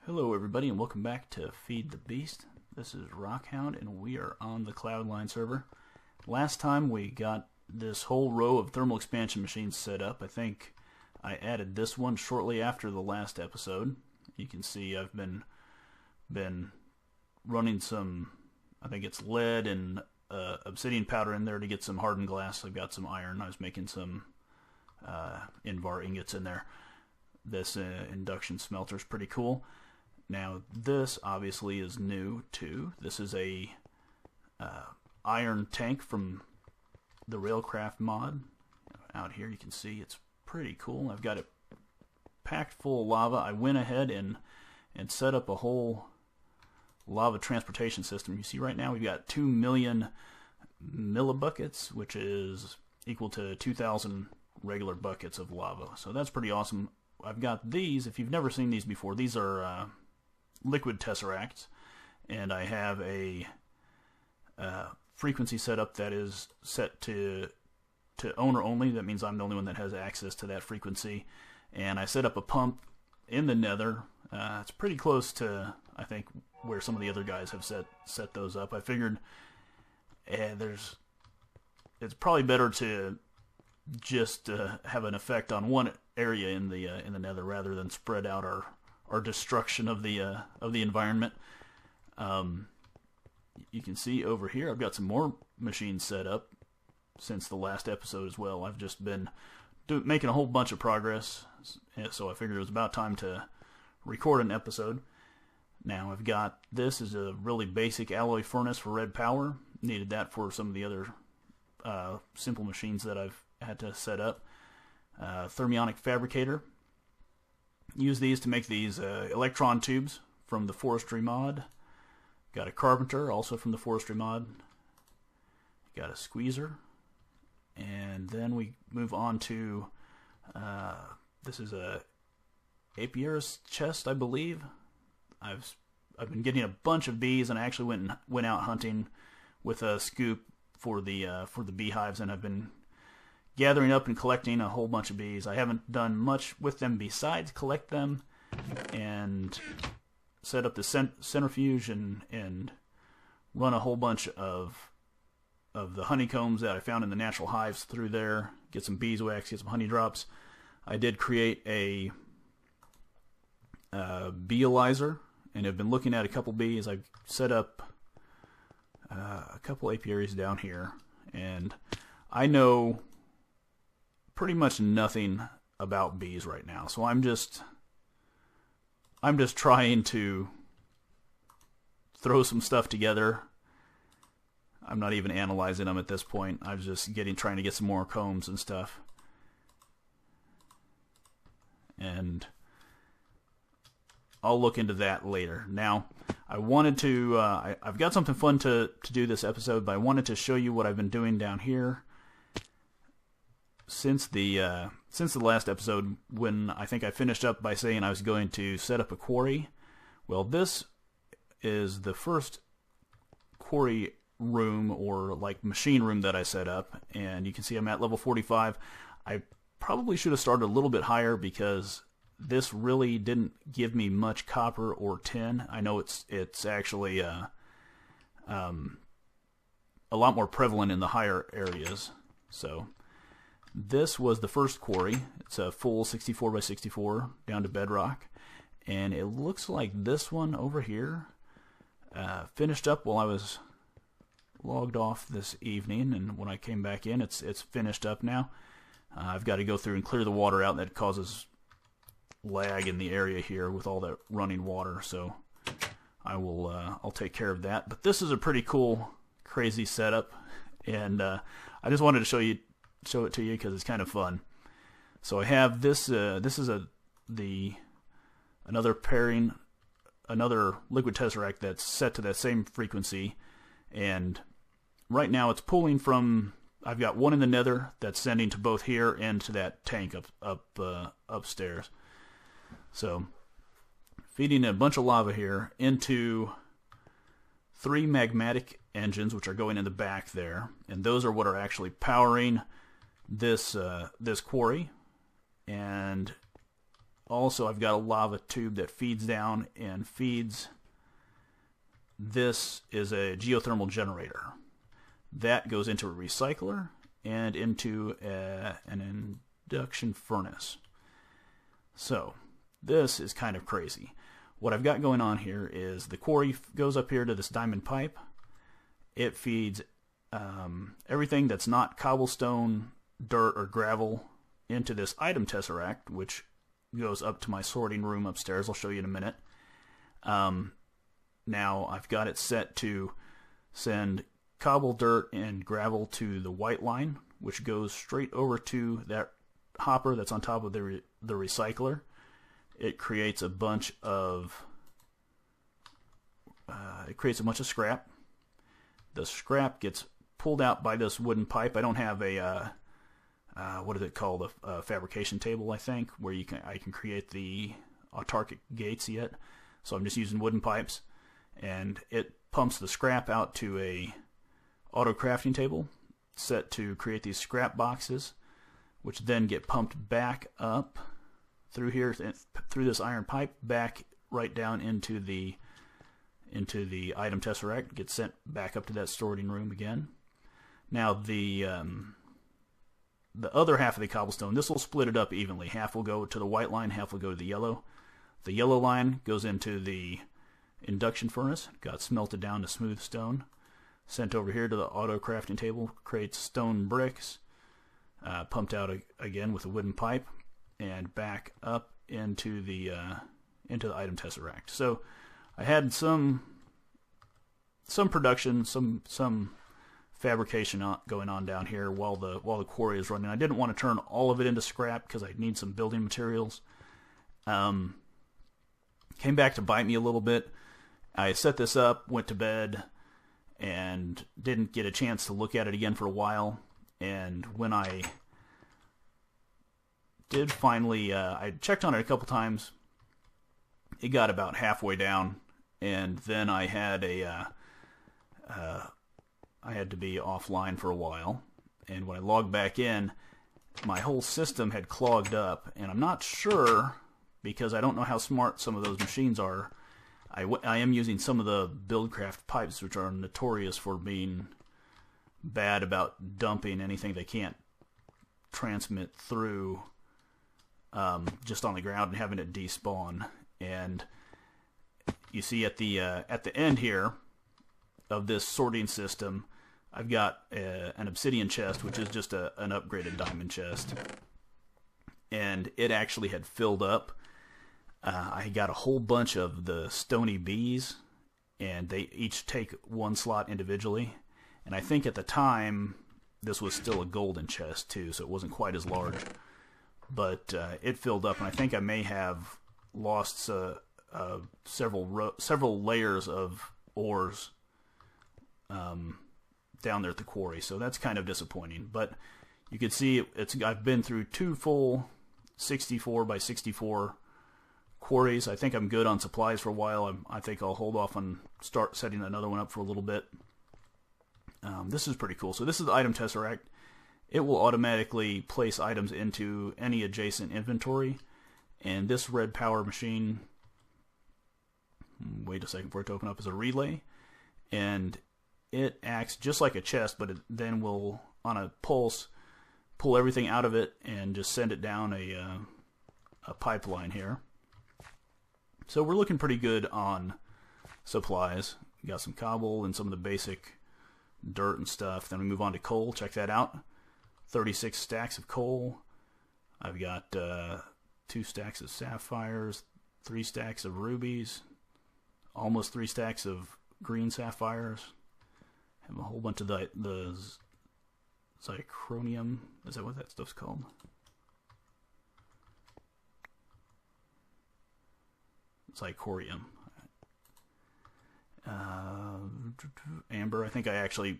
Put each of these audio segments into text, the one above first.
Hello everybody and welcome back to Feed the Beast. This is Rockhound and we are on the CloudLine server. Last time we got this whole row of thermal expansion machines set up. I think I added this one shortly after the last episode. You can see I've been running some, I think it's lead and obsidian powder in there to get some hardened glass. I've got some iron. I was making some Invar ingots in there. This induction smelter is pretty cool. Now this obviously is new too. This is a iron tank from the Railcraft mod. Out here you can see it's pretty cool. I've got it packed full of lava. I went ahead and set up a whole lava transportation system. You see right now we've got 2 million millibuckets, which is equal to 2,000 regular buckets of lava. So that's pretty awesome. I've got these. If you've never seen these before, these are liquid tesseracts, and I have a frequency setup that is set to owner only. That means I'm the only one that has access to that frequency. And I set up a pump in the nether. It's pretty close to, I think, where some of the other guys have set those up. I figured it's probably better to just have an effect on one area in the nether rather than spread out our destruction of the environment. You can see over here I've got some more machines set up since the last episode as well. I've just been making a whole bunch of progress, so I figured it was about time to record an episode. Now I've got, this is a really basic alloy furnace for red power. Needed that for some of the other simple machines that I've had to set up. Thermionic fabricator. Use these to make these electron tubes from the forestry mod. Got a carpenter, also from the forestry mod. Got a squeezer. And then we move on to, this is a Ep4 chest, I believe. I've been getting a bunch of bees, and I actually went out hunting with a scoop for the beehives, and I've been gathering up and collecting a whole bunch of bees. I haven't done much with them besides collect them and set up the centrifuge and run a whole bunch of the honeycombs that I found in the natural hives through there, get some beeswax, get some honey drops. I did create a beealyzer and have been looking at a couple bees. I've set up a couple apiaries down here, and I know pretty much nothing about bees right now, so I'm just trying to throw some stuff together. I'm not even analyzing them at this point. I'm just trying to get some more combs and stuff. And I'll look into that later. Now, I wanted to, I've got something fun to do this episode, but I wanted to show you what I've been doing down here since the last episode, when I think I finished up by saying I was going to set up a quarry. Well, this is the first quarry room, or like machine room, that I set up, and you can see I'm at level 45. I probably should have started a little bit higher because this really didn't give me much copper or tin. I know it's actually a lot more prevalent in the higher areas. So this was the first quarry. It's a full 64 by 64 down to bedrock, and it looks like this one over here finished up while I was logged off this evening, and when I came back in, it's finished up now. I've got to go through and clear the water out, and that causes lag in the area here with all that running water, so I'll take care of that. But this is a pretty cool, crazy setup, and I just wanted to show it to you because it's kind of fun. So I have this. This is another pairing, another liquid tesseract that's set to that same frequency, and right now it's pulling from. I've got one in the nether that's sending to both here and to that tank upstairs. So feeding a bunch of lava here into 3 magmatic engines, which are going in the back there, and those are what are actually powering this quarry. And also I've got a lava tube that feeds down and feeds. This is a geothermal generator. That goes into a recycler and into an induction furnace. So this is kind of crazy. What I've got going on here is the quarry goes up here to this diamond pipe. It feeds everything that's not cobblestone, dirt, or gravel into this item tesseract, which goes up to my sorting room upstairs. I'll show you in a minute. Now I've got it set to send cobble, dirt, and gravel to the white line, which goes straight over to that hopper that's on top of the recycler. It creates a bunch of scrap. The scrap gets pulled out by this wooden pipe. I don't have a what is it called, a fabrication table, I think, where I can create the autarkic gates yet. So I'm just using wooden pipes, and it pumps the scrap out to a auto crafting table set to create these scrap boxes, which then get pumped back up through here, through this iron pipe, back right down into the item tesseract, gets sent back up to that sorting room again. Now the other half of the cobblestone, this will split it up evenly. Half will go to the white line, half will go to the yellow. The yellow line goes into the induction furnace, got smelted down to smooth stone, sent over here to the auto crafting table, creates stone bricks, pumped out again with a wooden pipe, and back up into the item tesseract. So I had some production, some fabrication going on down here while the quarry is running. I didn't want to turn all of it into scrap because I need some building materials. Came back to bite me a little bit. I set this up, went to bed, and didn't get a chance to look at it again for a while. And when I did finally, I checked on it a couple times. It got about halfway down, and then I had to be offline for a while. And when I logged back in, my whole system had clogged up, and I'm not sure, because I don't know how smart some of those machines are. I am using some of the Buildcraft pipes, which are notorious for being bad about dumping anything they can't transmit through just on the ground and having it despawn. And you see at the end here of this sorting system, I've got an obsidian chest, which is just an upgraded diamond chest, and it actually had filled up. I got a whole bunch of the stony bees, and they each take one slot individually. And I think at the time this was still a golden chest too, so it wasn't quite as large. But it filled up, and I think I may have lost several layers of ores down there at the quarry. So that's kind of disappointing. But you can see I've been through 2 full 64 by 64 quarries. I think I'm good on supplies for a while. I think I'll hold off on start setting another one up for a little bit. This is pretty cool. So this is the item tesseract. It will automatically place items into any adjacent inventory. And this red power machine, wait a second for it to open up, is a relay. And it acts just like a chest, but it then will, on a pulse, pull everything out of it and just send it down a pipeline here. So we're looking pretty good on supplies. We got some cobble and some of the basic dirt and stuff. Then we move on to coal. Check that out. 36 stacks of coal. I've got 2 stacks of sapphires, 3 stacks of rubies, almost 3 stacks of green sapphires. I have a whole bunch of the zirconium. Is that what that stuff's called? Zircorium. Amber. I think I actually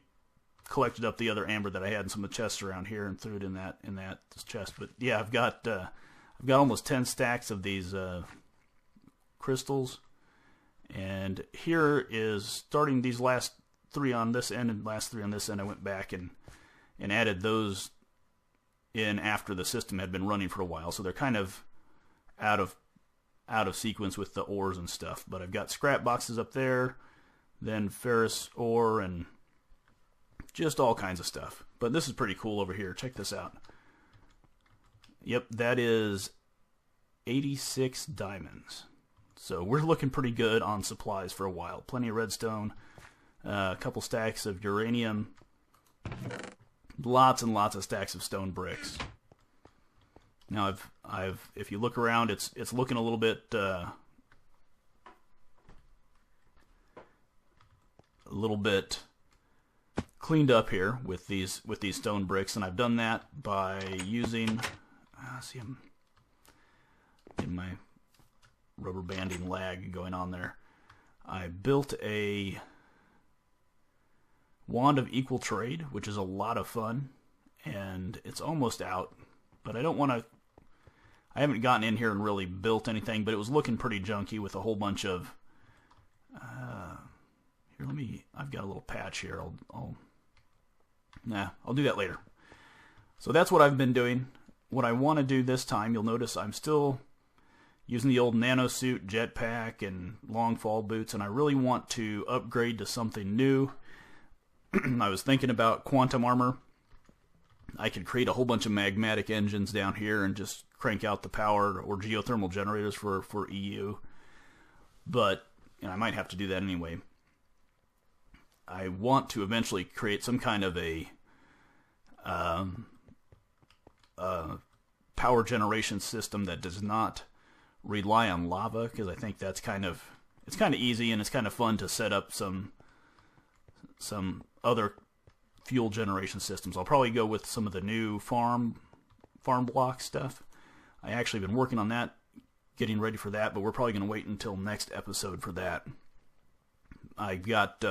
collected up the other amber that I had in some of the chests around here and threw it in that chest. But yeah, I've got almost 10 stacks of these crystals, and here is starting these last 3 on this end and last 3 on this end. I went back and added those in after the system had been running for a while, so they're kind of out of out of sequence with the ores and stuff. But I've got scrap boxes up there, then ferrous ore, and just all kinds of stuff. But this is pretty cool over here. Check this out. Yep, that is 86 diamonds. So we're looking pretty good on supplies for a while. Plenty of redstone, a couple stacks of uranium, lots and lots of stacks of stone bricks. Now, if you look around, it's looking a little bit cleaned up here with these stone bricks, and I've done that by using. See, I'm in my rubber banding lag going on there. I built a wand of equal trade, which is a lot of fun, and it's almost out. But I don't want to. I haven't gotten in here and really built anything, but it was looking pretty junky with a whole bunch of. Here, I've got a little patch here. I'll do that later. So that's what I've been doing. What I want to do this time, you'll notice I'm still using the old nano suit, jetpack, and long fall boots, and I really want to upgrade to something new. I was thinking about quantum armor. I could create a whole bunch of magmatic engines down here and just crank out the power, or geothermal generators for EU. But I might have to do that anyway. I want to eventually create some kind of a power generation system that does not rely on lava, because I think it's kind of easy and it's kind of fun to set up some other fuel generation systems. I'll probably go with some of the new farm block stuff. I actually been working on that, getting ready for that, but we're probably going to wait until next episode for that. I built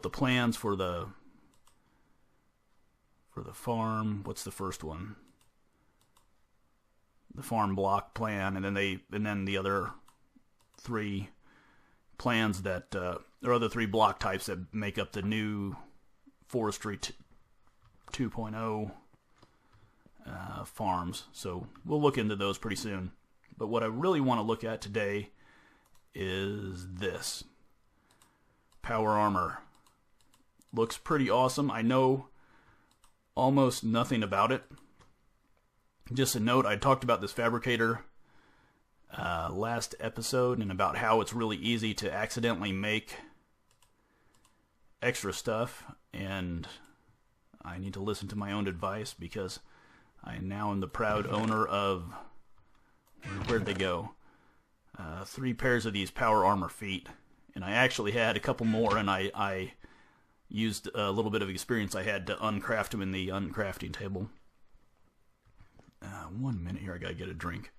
the plans for the farm. What's the first one? The farm block plan, and then the other three plans that or other three block types that make up the new forestry 2.0 farms. So we'll look into those pretty soon. But what I really want to look at today is this power armor. Looks pretty awesome. I know almost nothing about it. Just a note, I talked about this fabricator last episode, and about how it's really easy to accidentally make extra stuff, and I need to listen to my own advice, because I now am the proud owner of, where'd they go? 3 pairs of these power armor feet, and I actually had a couple more, and I used a little bit of experience I had to uncraft them in the uncrafting table. 1 minute here, I gotta get a drink.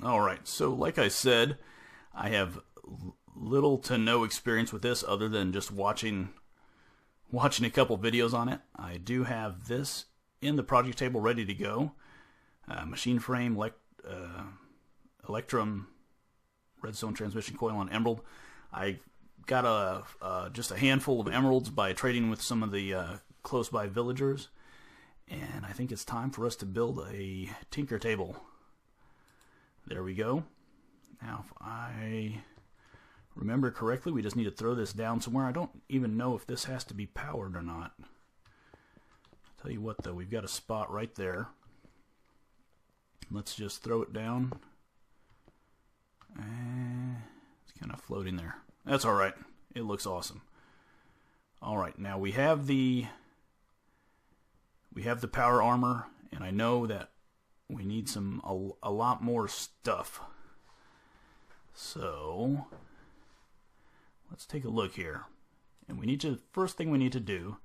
Alright, so like I said, I have little to no experience with this other than just watching a couple videos on it. I do have this in the project table ready to go. Machine frame, Electrum, redstone transmission coil, and emerald. I got just a handful of emeralds by trading with some of the close by villagers. And I think it's time for us to build a tinker table. There we go. Now, if I remember correctly, we just need to throw this down somewhere. I don't even know if this has to be powered or not. I'll tell you what, though, we've got a spot right there. Let's just throw it down. It's kind of floating there. That's all right. It looks awesome. All right, now we have the power armor, and I know that we need a lot more stuff. So let's take a look here. And first thing we need to do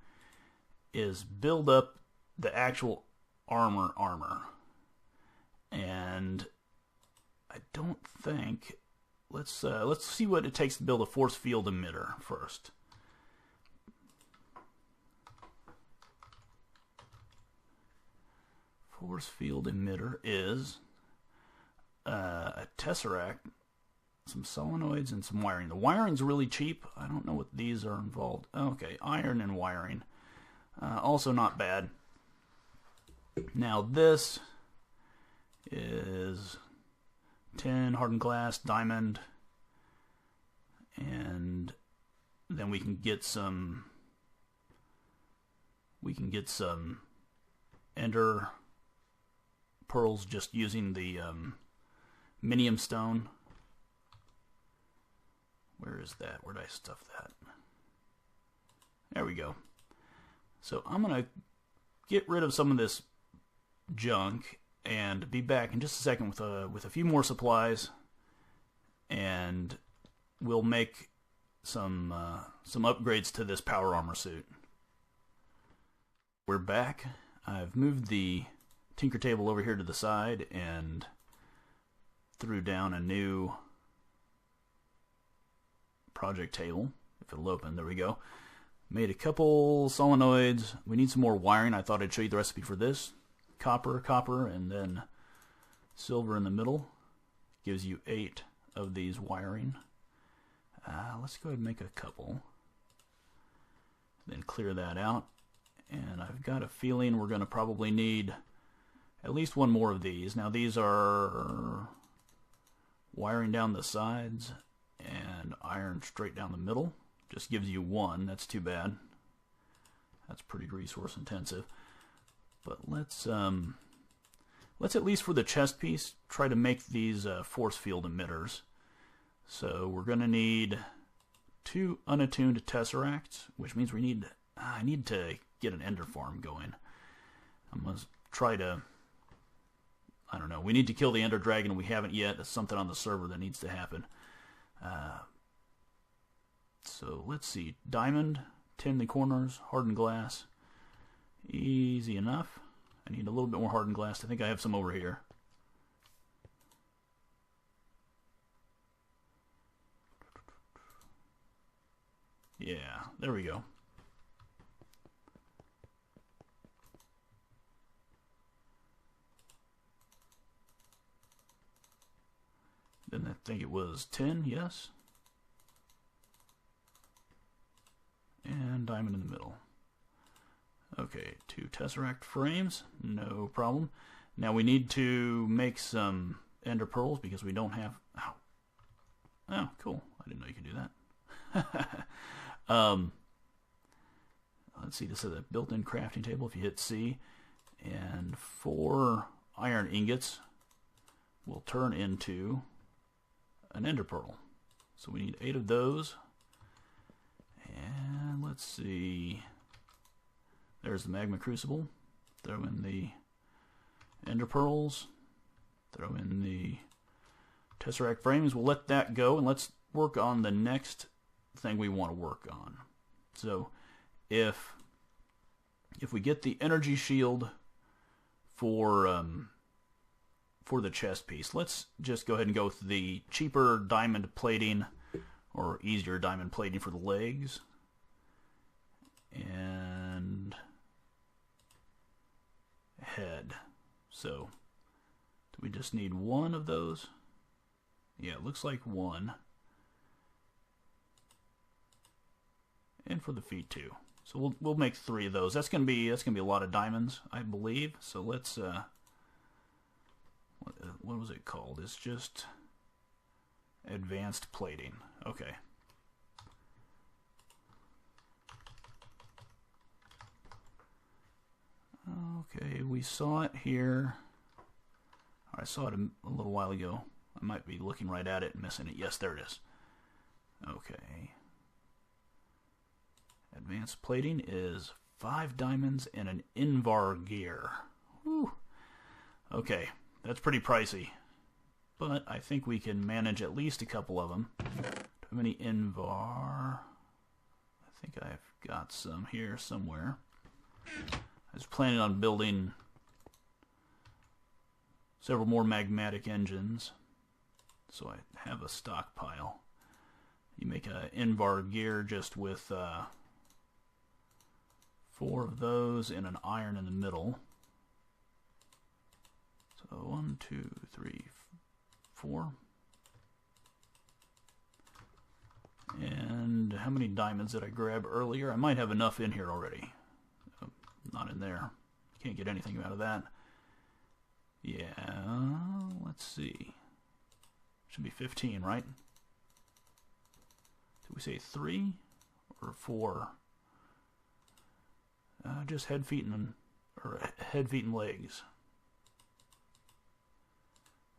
is build up the actual armor. And I don't think, let's see what it takes to build a force field emitter first. Force field emitter is a tesseract, some solenoids, and some wiring. The wiring's really cheap. I don't know what these are involved. Okay, iron and wiring. Also not bad. Now this is tin, hardened glass, diamond, and then we can get some ender pearls just using the minium stone. Where is that? Where did I stuff that? There we go. So I'm going to get rid of some of this junk and be back in just a second with a few more supplies, and we'll make some upgrades to this power armor suit. We're back. I've moved the tinker table over here to the side and threw down a new project table. If it'll open, there we go. Made a couple solenoids. We need some more wiring. I thought I'd show you the recipe for this. Copper, and then silver in the middle. Gives you 8 of these wiring. Let's go ahead and make a couple. Then clear that out. And I've got a feeling we're going to probably need at least one more of these. Now these are wiring down the sides and iron straight down the middle. Just gives you 1. That's too bad. That's pretty resource intensive. But let's at least for the chest piece try to make these force field emitters. So we're going to need 2 unattuned tesseracts, which means I need to get an ender farm going. I'm going to try to, I don't know, we need to kill the ender dragon. We haven't yet. That's something on the server that needs to happen. So let's see. Diamond, tin the corners, hardened glass. Easy enough. I need a little bit more hardened glass. I think I have some over here. Yeah, there we go. Then I think it was 10, yes. And diamond in the middle. Okay, 2 tesseract frames, no problem. Now we need to make some ender pearls because we don't have... Ow. Oh, cool. I didn't know you could do that. Let's see, this is a built-in crafting table. If you hit C, and 4 iron ingots will turn into an ender pearl. So we need 8 of those. And let's see. There's the magma crucible. Throw in the ender pearls. Throw in the tesseract frames. We'll let that go, and let's work on the next thing we want to work on. So if we get the energy shield for the chest piece, let's just go ahead and go with the cheaper diamond plating, or easier diamond plating for the legs. And head. So do we just need 1 of those? Yeah, it looks like 1. And for the feet too. So we'll make 3 of those. That's gonna be a lot of diamonds, I believe. So let's what was it called? It's just advanced plating. Okay. Okay, we saw it here. I saw it a little while ago. I might be looking right at it and missing it. Yes, there it is. Okay. Advanced plating is 5 diamonds and an Invar gear. Whew. Okay, that's pretty pricey. But I think we can manage at least a couple of them. Too many Invar. I think I've got some here somewhere. I was planning on building several more magmatic engines, so I have a stockpile. You make a Invar gear just with 4 of those and an iron in the middle. So 1, 2, 3, 4. And how many diamonds did I grab earlier? I might have enough in here already. Not in there. Can't get anything out of that. Yeah. let's see. Should be 15, right? Did we say 3 or 4? Just head, feet, and legs.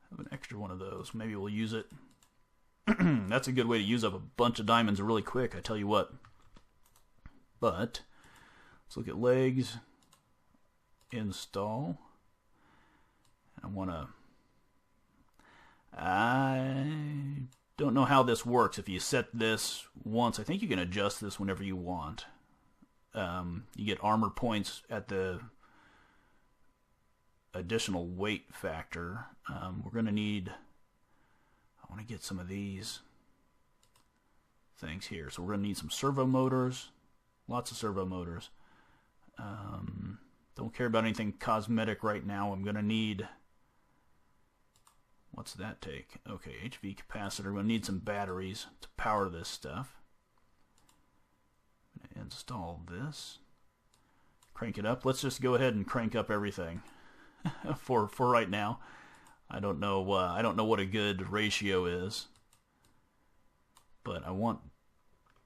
Have an extra one of those. Maybe we'll use it. That's a good way to use up a bunch of diamonds really quick, I tell you what. But let's look at legs. Install. I don't know how this works. If you set this once, I think you can adjust this whenever you want. You get armor points at the additional weight factor. We're going to need, I want to get some of these things here. So we're going to need some servo motors, lots of servo motors. Don't care about anything cosmetic right now. I'm going to need, what's that take? Okay, HV capacitor. We're going to need some batteries to power this stuff. I'm going to install this. Crank it up. Let's just go ahead and crank up everything for right now. I don't know what a good ratio is, but I want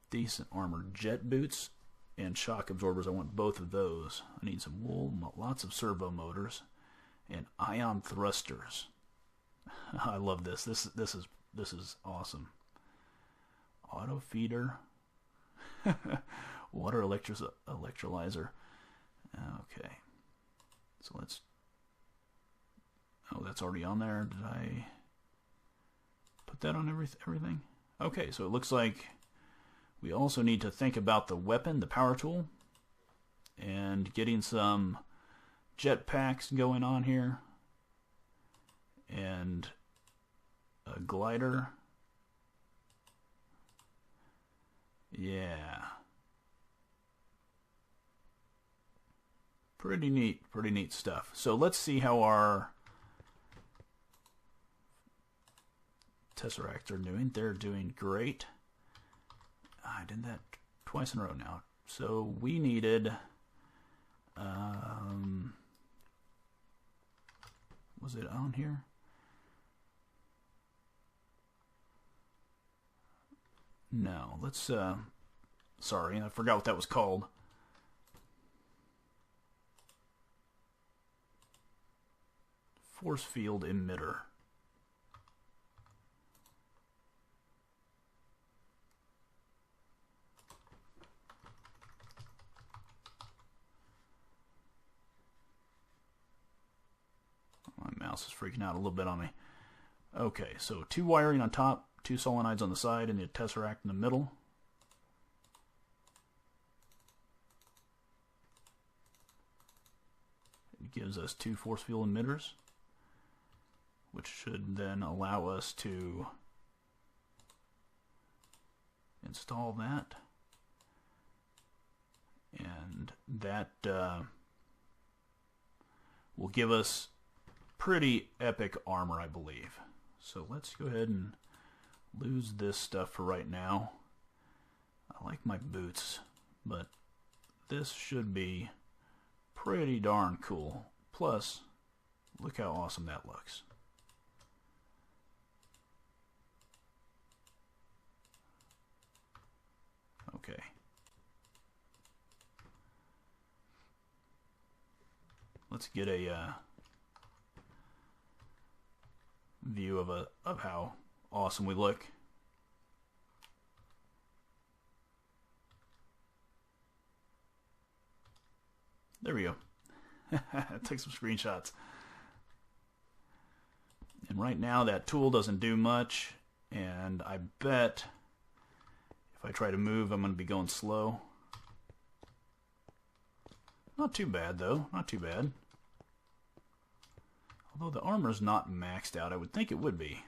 decent armor. Jet boots and shock absorbers. I want both of those. I need some wool, lots of servo motors, and ion thrusters. I love this. This is awesome. Auto feeder. Water electrolyzer. Okay. So let's. Oh, that's already on there. Did I put that on everything? Okay, so it looks like we also need to think about the weapon, the power tool, and getting some jetpacks going on here, and a glider. Yeah. Pretty neat stuff. So let's see how our Tesseracts are doing. They're doing great. I did that twice in a row now. So we needed, was it on here? No, let's, sorry, I forgot what that was called. Force field emitter. My mouse is freaking out a little bit on me. Okay, so 2 wiring on top, 2 solenoids on the side, and the tesseract in the middle. It gives us 2 force field emitters, which should then allow us to install that. And that will give us pretty epic armor, I believe. So let's go ahead and lose this stuff for right now. I like my boots, but this should be pretty darn cool. Plus, look how awesome that looks. Okay. Let's get a view of how awesome we look. There we go. Take some screenshots. And right now that tool doesn't do much, and I bet if I try to move, I'm going to be going slow. Not too bad though, not too bad. Although the armor's not maxed out, I would think it would be.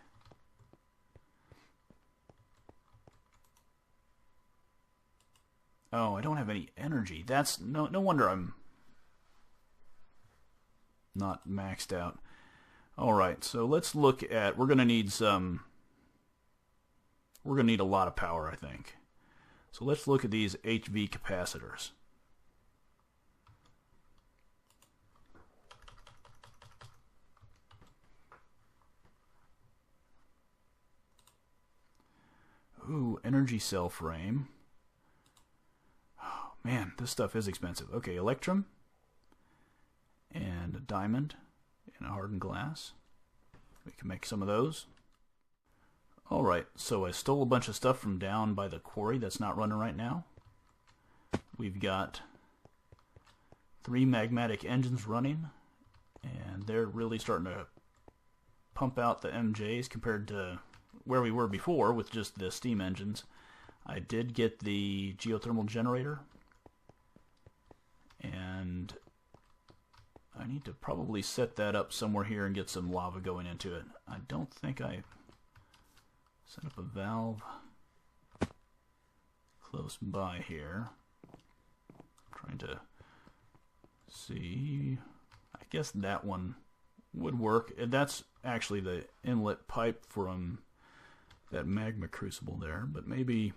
Oh, I don't have any energy. That's no wonder I'm not maxed out. Alright, so let's look at, we're gonna need a lot of power, I think. So let's look at these HV capacitors. Ooh, energy cell frame. Oh, man, this stuff is expensive. Okay, electrum. And a diamond. And a hardened glass. We can make some of those. Alright, so I stole a bunch of stuff from down by the quarry that's not running right now. We've got 3 magmatic engines running. And they're really starting to pump out the MJs compared to where we were before with just the steam engines. I did get the geothermal generator, and I need to probably set that up somewhere here and get some lava going into it. I don't think I set up a valve close by here. Trying to see. I guess that one would work. That's actually the inlet pipe from that magma crucible there, but maybe,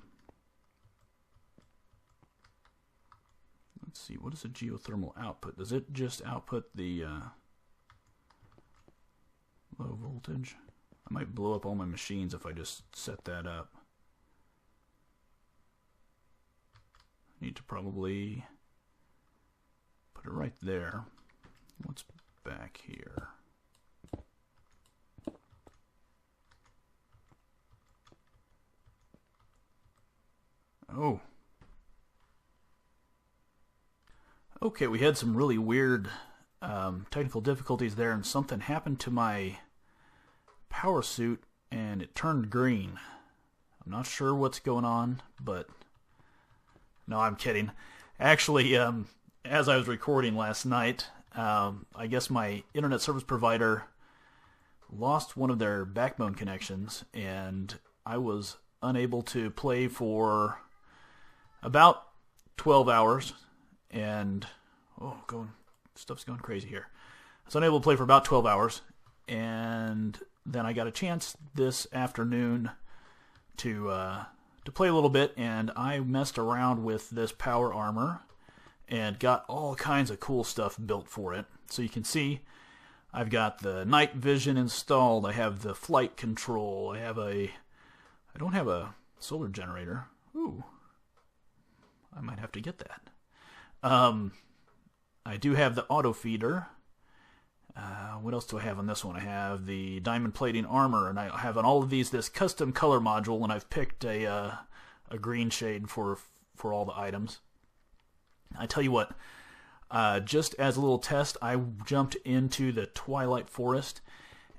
let's see, what is a geothermal output? Does it just output the low voltage? I might blow up all my machines if I just set that up. I need to probably put it right there. What's back here? Oh. Okay, we had some really weird technical difficulties there, and something happened to my Powersuit, and it turned green. I'm not sure what's going on, but no, I'm kidding. Actually, as I was recording last night, I guess my internet service provider lost one of their backbone connections, and I was unable to play for about 12 hours, and stuff's going crazy here. I was unable to play for about 12 hours, and then I got a chance this afternoon to play a little bit, and I messed around with this power armor and got all kinds of cool stuff built for it. So you can see I've got the night vision installed, I have the flight control, I don't have a solar generator. Ooh, I might have to get that. I do have the auto feeder. What else do I have on this one? I have the diamond plating armor, and I have on all of these this custom color module, and I've picked a green shade for all the items. I tell you what, just as a little test, I jumped into the Twilight Forest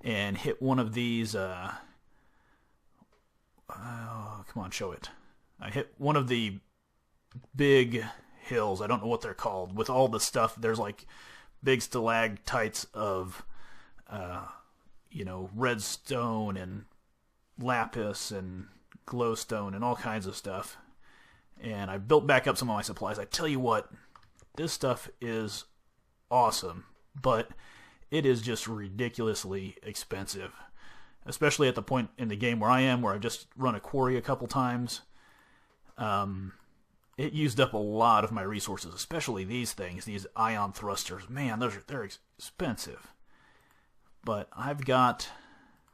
and hit one of these. Come on, show it. I hit one of the big hills. I don't know what they're called. With all the stuff, there's like big stalactites of, redstone and lapis and glowstone and all kinds of stuff. And I built back up some of my supplies. I tell you what, this stuff is awesome, but it is just ridiculously expensive. Especially at the point in the game where I am, where I've just run a quarry a couple times. It used up a lot of my resources, especially these things, these ion thrusters. Man, they're expensive. But I've got,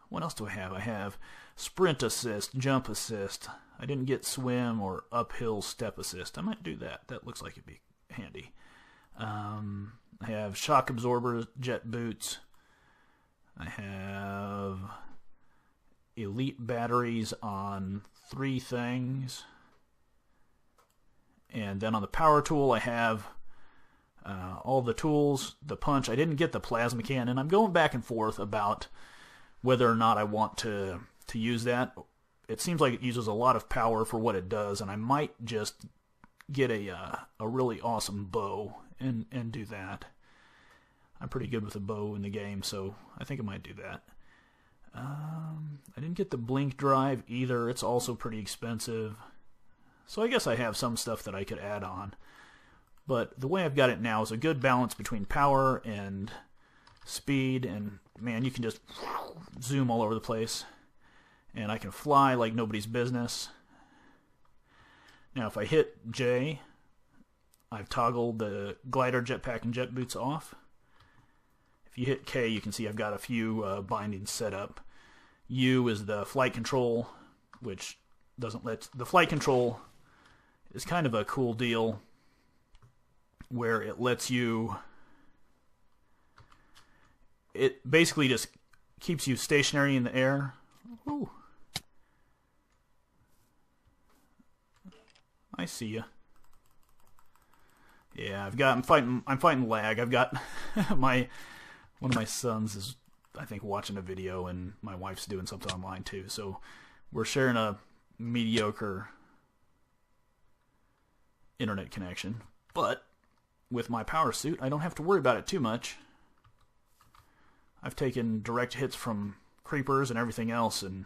what else do I have? I have sprint assist, jump assist. I didn't get swim or uphill step assist. I might do that. That looks like it'd be handy. I have shock absorbers, jet boots. I have elite batteries on 3 things. And then on the power tool, I have all the tools, the punch. I didn't get the plasma cannon. I'm going back and forth about whether or not I want to use that. It seems like it uses a lot of power for what it does, and I might just get a really awesome bow and do that. I'm pretty good with a bow in the game, so I think I might do that. I didn't get the blink drive either. It's also pretty expensive. So I guess I have some stuff that I could add on. But the way I've got it now is a good balance between power and speed, and man, you can just zoom all over the place. And I can fly like nobody's business. Now if I hit J, I've toggled the glider, jetpack, and jet boots off. If you hit K, you can see I've got a few bindings set up. U is the flight control, which doesn't let the flight control is kind of a cool deal where it lets you. It basically just keeps you stationary in the air. Ooh. I see ya. Yeah, I'm fighting lag. I've got one of my sons is, I think, watching a video, and my wife's doing something online too. So we're sharing a mediocre internet connection. But with my Powersuit, I don't have to worry about it too much. I've taken direct hits from creepers and everything else, and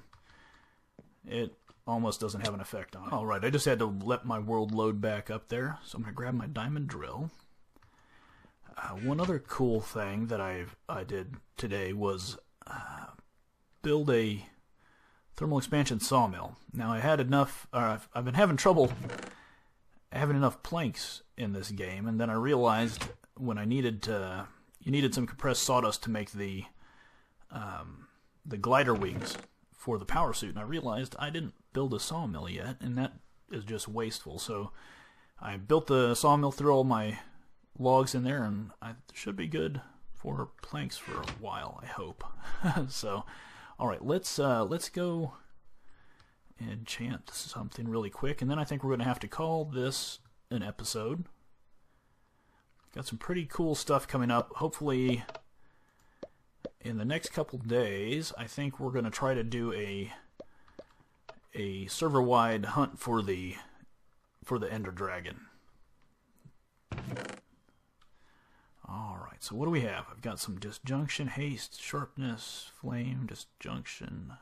it almost doesn't have an effect on it. Alright, I just had to let my world load back up there, so I'm going to grab my diamond drill. One other cool thing that I did today was build a thermal expansion sawmill. Now I had enough, I've been having trouble having enough planks in this game, and then I realized when I needed to, you needed some compressed sawdust to make the glider wings for the Powersuit, and I realized I didn't build a sawmill yet, and that is just wasteful. So I built the sawmill, threw all my logs in there, and I should be good for planks for a while, I hope. So, all right, let's go enchant something really quick, and then I think we're going to have to call this an episode. Got some pretty cool stuff coming up. Hopefully, in the next couple days, I think we're going to try to do a server-wide hunt for the Ender Dragon. Alright, so what do we have? I've got some disjunction, haste, sharpness, flame, disjunction.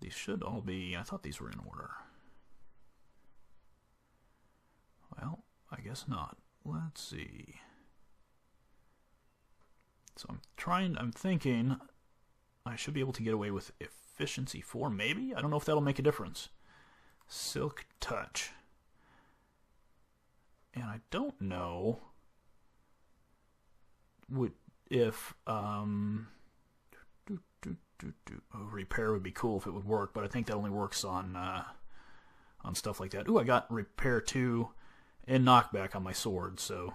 These should all be, I thought these were in order. Well, I guess not. Let's see. So I'm thinking I should be able to get away with efficiency 4, maybe? I don't know if that'll make a difference. Silk touch. And I don't know if repair would be cool if it would work, but I think that only works on stuff like that. Ooh, I got repair 2 and knockback on my sword, so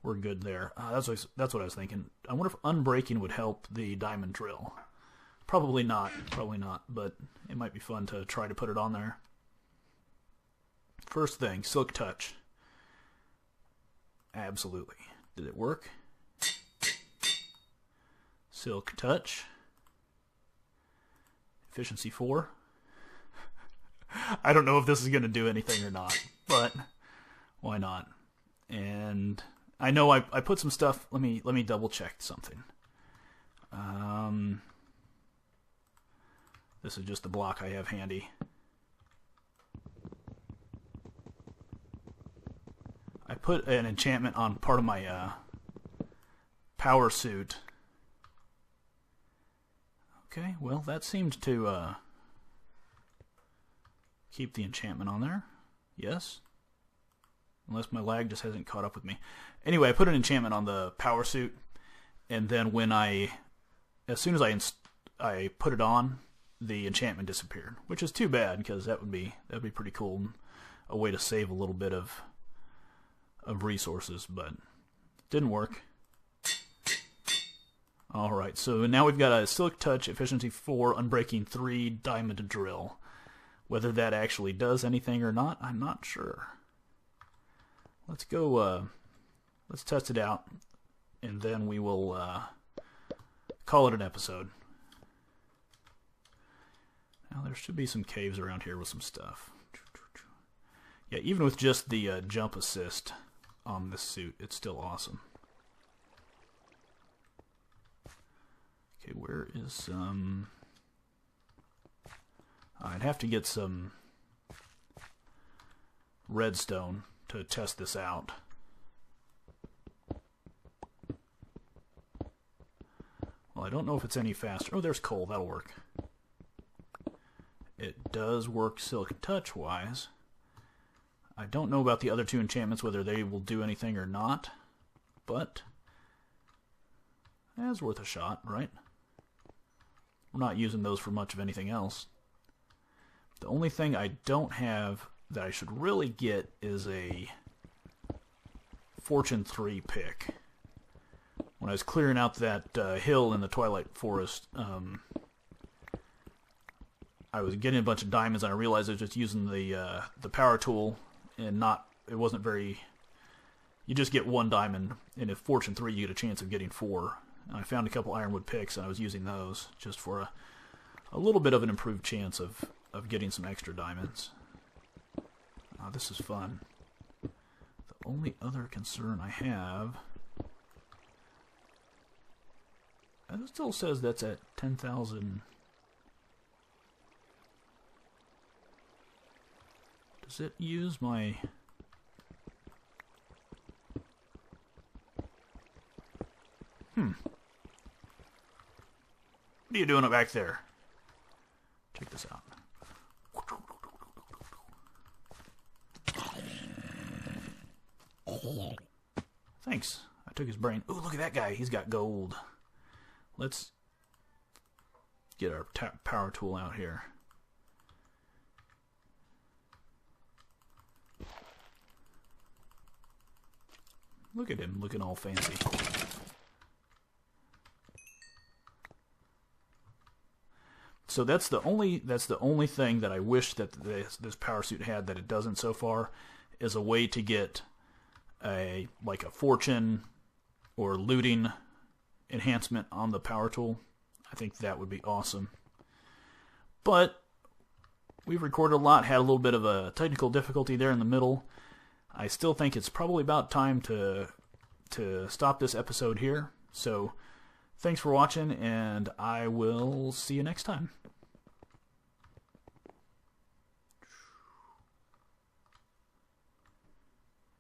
we're good there. That's what I was thinking. I wonder if unbreaking would help the diamond drill. Probably not, but it might be fun to try to put it on there. First thing, silk touch. Absolutely. Did it work? Silk touch. Efficiency 4. I don't know if this is going to do anything or not, but why not? And I know I put some stuff. Let me double check something. This is just the block I have handy. I put an enchantment on part of my Powersuit. Okay, well that seemed to keep the enchantment on there. Yes. Unless my lag just hasn't caught up with me. Anyway, I put an enchantment on the Powersuit, and then when as soon as I put it on, the enchantment disappeared, which is too bad because that'd be pretty cool, a way to save a little bit of resources, but it didn't work. All right, so now we've got a silk touch, efficiency 4, unbreaking 3, diamond drill. Whether that actually does anything or not, I'm not sure. Let's go, let's test it out, and then we will call it an episode. Now there should be some caves around here with some stuff. Yeah, even with just the jump assist on this suit, it's still awesome. Okay, where is I'd have to get some redstone to test this out. Well, I don't know if it's any faster. Oh, there's coal. That'll work. It does work silk touch-wise. I don't know about the other two enchantments, whether they will do anything or not, but it's worth a shot, right? We're not using those for much of anything else. The only thing I don't have that I should really get is a Fortune 3 pick. When I was clearing out that hill in the Twilight Forest, I was getting a bunch of diamonds, and I realized I was just using the power tool, and it wasn't very. You just get 1 diamond, and if Fortune 3, you get a chance of getting 4. And I found a couple ironwood picks, and I was using those just for a little bit of an improved chance of getting some extra diamonds. Oh, this is fun. The only other concern I have. It still says that's at 10,000. Does it use my... What are you doing back there? Check this out. Thanks. I took his brain. Ooh, look at that guy. He's got gold. Let's get our power tool out here. Look at him looking all fancy. So that's the only thing that I wish that this Powersuit had that it doesn't so far, is a way to get a fortune or looting enhancement on the power tool. I think that would be awesome. But we've recorded a lot, had a little bit of a technical difficulty there in the middle. I still think it's probably about time to stop this episode here. So thanks for watching, and I will see you next time.